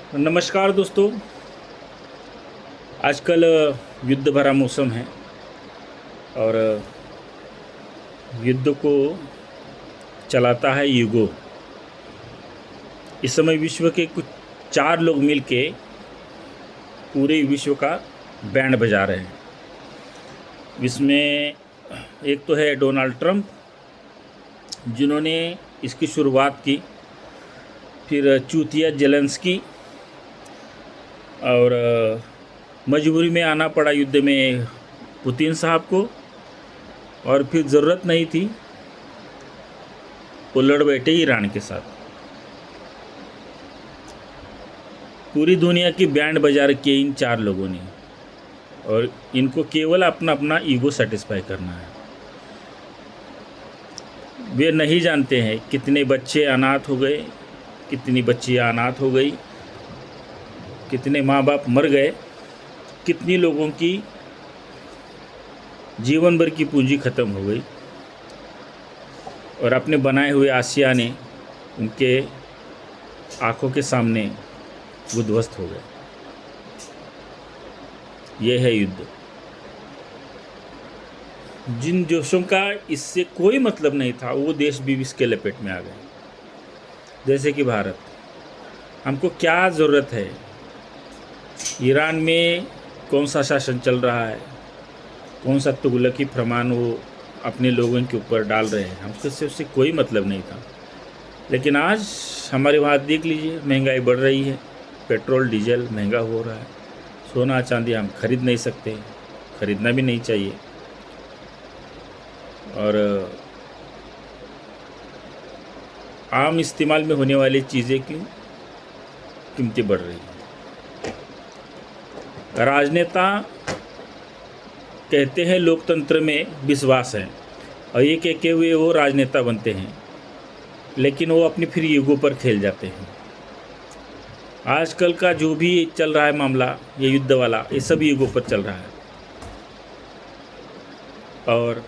नमस्कार दोस्तों। आजकल युद्ध भरा मौसम है और युद्ध को चलाता है ईगो। इस समय विश्व के कुछ 4 लोग मिलके पूरे विश्व का बैंड बजा रहे हैं। इसमें एक तो है डोनाल्ड ट्रंप, जिन्होंने इसकी शुरुआत की, फिर चूतिया जेलेंस्की, और मजबूरी में आना पड़ा युद्ध में पुतिन साहब को, और फिर ज़रूरत नहीं थी वो लड़ बैठे ईरान के साथ। पूरी दुनिया की बैंड बजा रखी है इन 4 लोगों ने, और इनको केवल अपना अपना ईगो सेटिस्फाई करना है। वे नहीं जानते हैं कितने बच्चे अनाथ हो गए, कितनी बच्चियां अनाथ हो गई, कितने माँ बाप मर गए, कितनी लोगों की जीवन भर की पूंजी खत्म हो गई, और अपने बनाए हुए आशियाने उनके आंखों के सामने उद्ध्वस्त हो गए। यह है युद्ध। जिन देशों का इससे कोई मतलब नहीं था वो देश भी इसके लपेट में आ गए, जैसे कि भारत। हमको क्या ज़रूरत है? ईरान में कौन सा शासन चल रहा है, कौन सा तुगलकी फरमान वो अपने लोगों के ऊपर डाल रहे हैं, हमको उससे कोई मतलब नहीं था। लेकिन आज हमारे वहाँ देख लीजिए, महंगाई बढ़ रही है, पेट्रोल डीजल महंगा हो रहा है, सोना चांदी हम खरीद नहीं सकते, खरीदना भी नहीं चाहिए, और आम इस्तेमाल में होने वाली चीज़ें की कीमतें बढ़ रही हैं। राजनेता कहते हैं लोकतंत्र में विश्वास है, और ये कह के हुए वो राजनेता बनते हैं, लेकिन वो अपनी फिर ईगो पर खेल जाते हैं। आजकल का जो भी चल रहा है मामला, ये युद्ध वाला, ये सब ईगो पर चल रहा है, और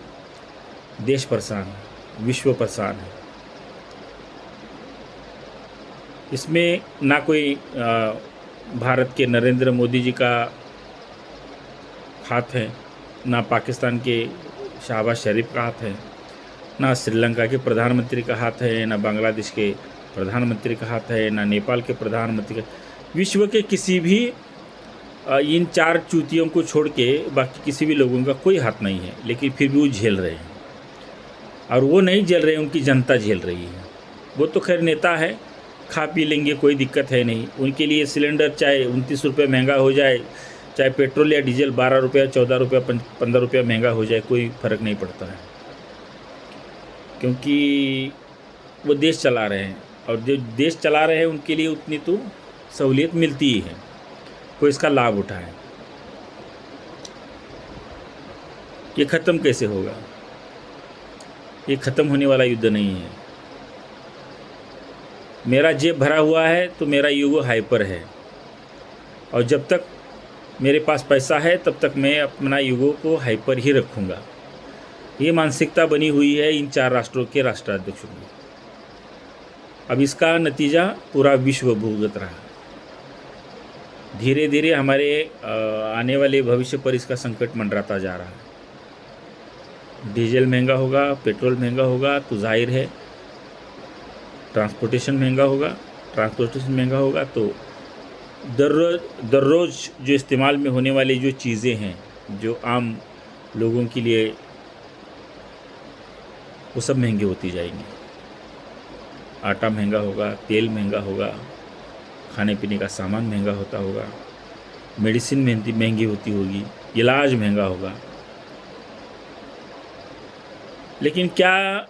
देश परेशान है, विश्व परेशान है। इसमें ना कोई भारत के नरेंद्र मोदी जी का हाथ है, ना पाकिस्तान के शहबाज शरीफ का हाथ है, ना श्रीलंका के प्रधानमंत्री का हाथ है, ना बांग्लादेश के प्रधानमंत्री का हाथ है, ना नेपाल के प्रधानमंत्री का। विश्व के किसी भी इन 4 चूतियों को छोड़ के बाकी किसी भी लोगों का कोई हाथ नहीं है, लेकिन फिर भी वो झेल रहे हैं। और वो नहीं झेल रहे, उनकी जनता झेल रही है। वो तो खैर नेता है, खा पी लेंगे, कोई दिक्कत है नहीं। उनके लिए सिलेंडर चाहे 29 रुपये महंगा हो जाए, चाहे पेट्रोल या डीजल 12 रुपया, 14 रुपया, 15 रुपया महंगा हो जाए, कोई फ़र्क नहीं पड़ता है, क्योंकि वो देश चला रहे हैं, और जो देश चला रहे हैं उनके लिए उतनी तो सहूलियत मिलती ही है, कोई इसका लाभ उठाए। ये ख़त्म कैसे होगा? ये ख़त्म होने वाला युद्ध नहीं है। मेरा जेब भरा हुआ है तो मेरा ईगो हाइपर है, और जब तक मेरे पास पैसा है तब तक मैं अपना ईगो को हाइपर ही रखूँगा। ये मानसिकता बनी हुई है इन 4 राष्ट्रों के राष्ट्राध्यक्षों की। अब इसका नतीजा पूरा विश्व भुगत रहा है। धीरे धीरे हमारे आने वाले भविष्य पर इसका संकट मंडराता जा रहा है। डीजल महंगा होगा, पेट्रोल महंगा होगा, तो जाहिर है ट्रांसपोर्टेशन महंगा होगा, तो दररोज़ जो इस्तेमाल में होने वाली जो चीज़ें हैं, जो आम लोगों के लिए, वो सब महंगी होती जाएंगी। आटा महंगा होगा, तेल महंगा होगा, खाने पीने का सामान महंगा होता होगा, मेडिसिन महंगी होती होगी, इलाज महंगा होगा। लेकिन क्या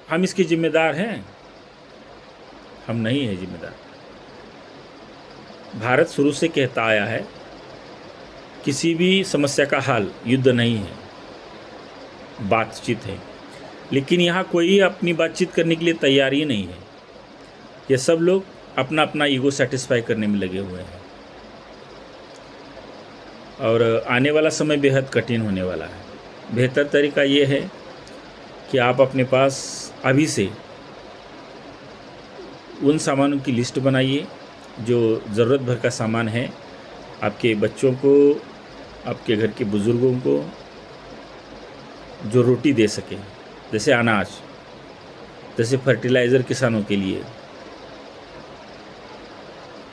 हम इसके जिम्मेदार हैं? हम नहीं हैं जिम्मेदार। भारत शुरू से कहता आया है किसी भी समस्या का हल युद्ध नहीं है, बातचीत है। लेकिन यहाँ कोई अपनी बातचीत करने के लिए तैयार ही नहीं है। ये सब लोग अपना अपना ईगो सेटिस्फाई करने में लगे हुए हैं, और आने वाला समय बेहद कठिन होने वाला है। बेहतर तरीका ये है कि आप अपने पास अभी से उन सामानों की लिस्ट बनाइए जो ज़रूरत भर का सामान है, आपके बच्चों को, आपके घर के बुज़ुर्गों को जो रोटी दे सके, जैसे अनाज, जैसे फर्टिलाइज़र किसानों के लिए।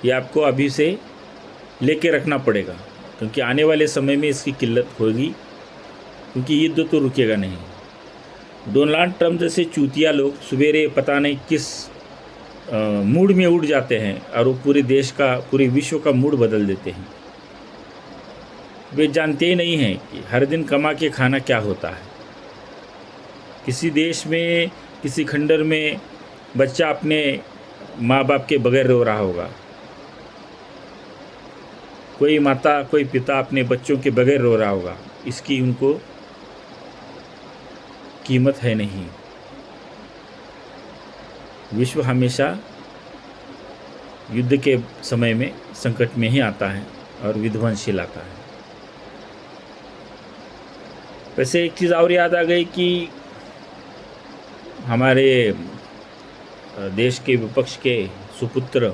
ये आपको अभी से लेके रखना पड़ेगा, क्योंकि आने वाले समय में इसकी किल्लत होगी, क्योंकि युद्ध तो रुकेगा नहीं। डोनाल्ड ट्रंप जैसे चूतिया लोग सवेरे पता नहीं किस मूड में उड़ जाते हैं और वो पूरे देश का, पूरे विश्व का मूड बदल देते हैं। वे जानते ही नहीं हैं कि हर दिन कमा के खाना क्या होता है। किसी देश में, किसी खंडर में बच्चा अपने माँ बाप के बगैर रो रहा होगा, कोई माता, कोई पिता अपने बच्चों के बगैर रो रहा होगा। इसकी उनको कीमत है नहीं। विश्व हमेशा युद्ध के समय में संकट में ही आता है और विध्वंसशील आता है। वैसे एक चीज़ और याद आ गई कि हमारे देश के विपक्ष के सुपुत्र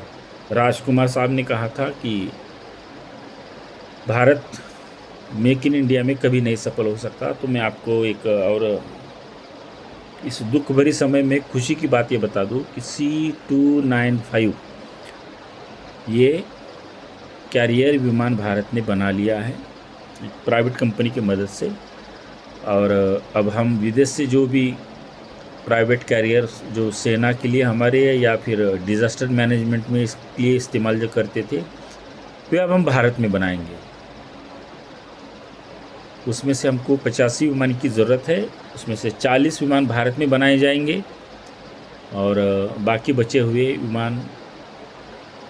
राजकुमार साहब ने कहा था कि भारत मेक इन इंडिया में कभी नहीं सफल हो सकता। तो मैं आपको एक और इस दुख भरी समय में खुशी की बात ये बता दूं कि C295 ये कैरियर विमान भारत ने बना लिया है प्राइवेट कंपनी की मदद से। और अब हम विदेश से जो भी प्राइवेट कैरियर जो सेना के लिए हमारे या फिर डिज़ास्टर मैनेजमेंट में इसके लिए इस्तेमाल जो करते थे, वे अब हम भारत में बनाएंगे। उसमें से हमको 85 विमान की ज़रूरत है, उसमें से 40 विमान भारत में बनाए जाएंगे और बाकी बचे हुए विमान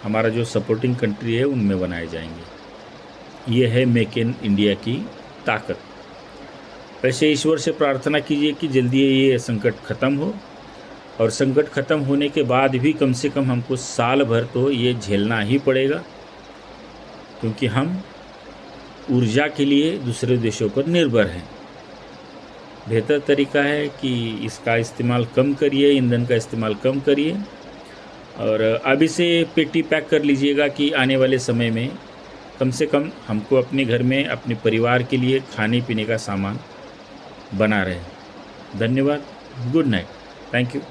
हमारा जो सपोर्टिंग कंट्री है उनमें बनाए जाएंगे। ये है मेक इन इंडिया की ताकत। वैसे ईश्वर से प्रार्थना कीजिए कि जल्दी ये संकट ख़त्म हो, और संकट ख़त्म होने के बाद भी कम से कम हमको साल भर तो ये झेलना ही पड़ेगा, क्योंकि हम ऊर्जा के लिए दूसरे देशों पर निर्भर हैं। बेहतर तरीका है कि इसका इस्तेमाल कम करिए, ईंधन का इस्तेमाल कम करिए, और अभी से पेटी पैक कर लीजिएगा कि आने वाले समय में कम से कम हमको अपने घर में अपने परिवार के लिए खाने पीने का सामान बना रहे। धन्यवाद। Good night. Thank you.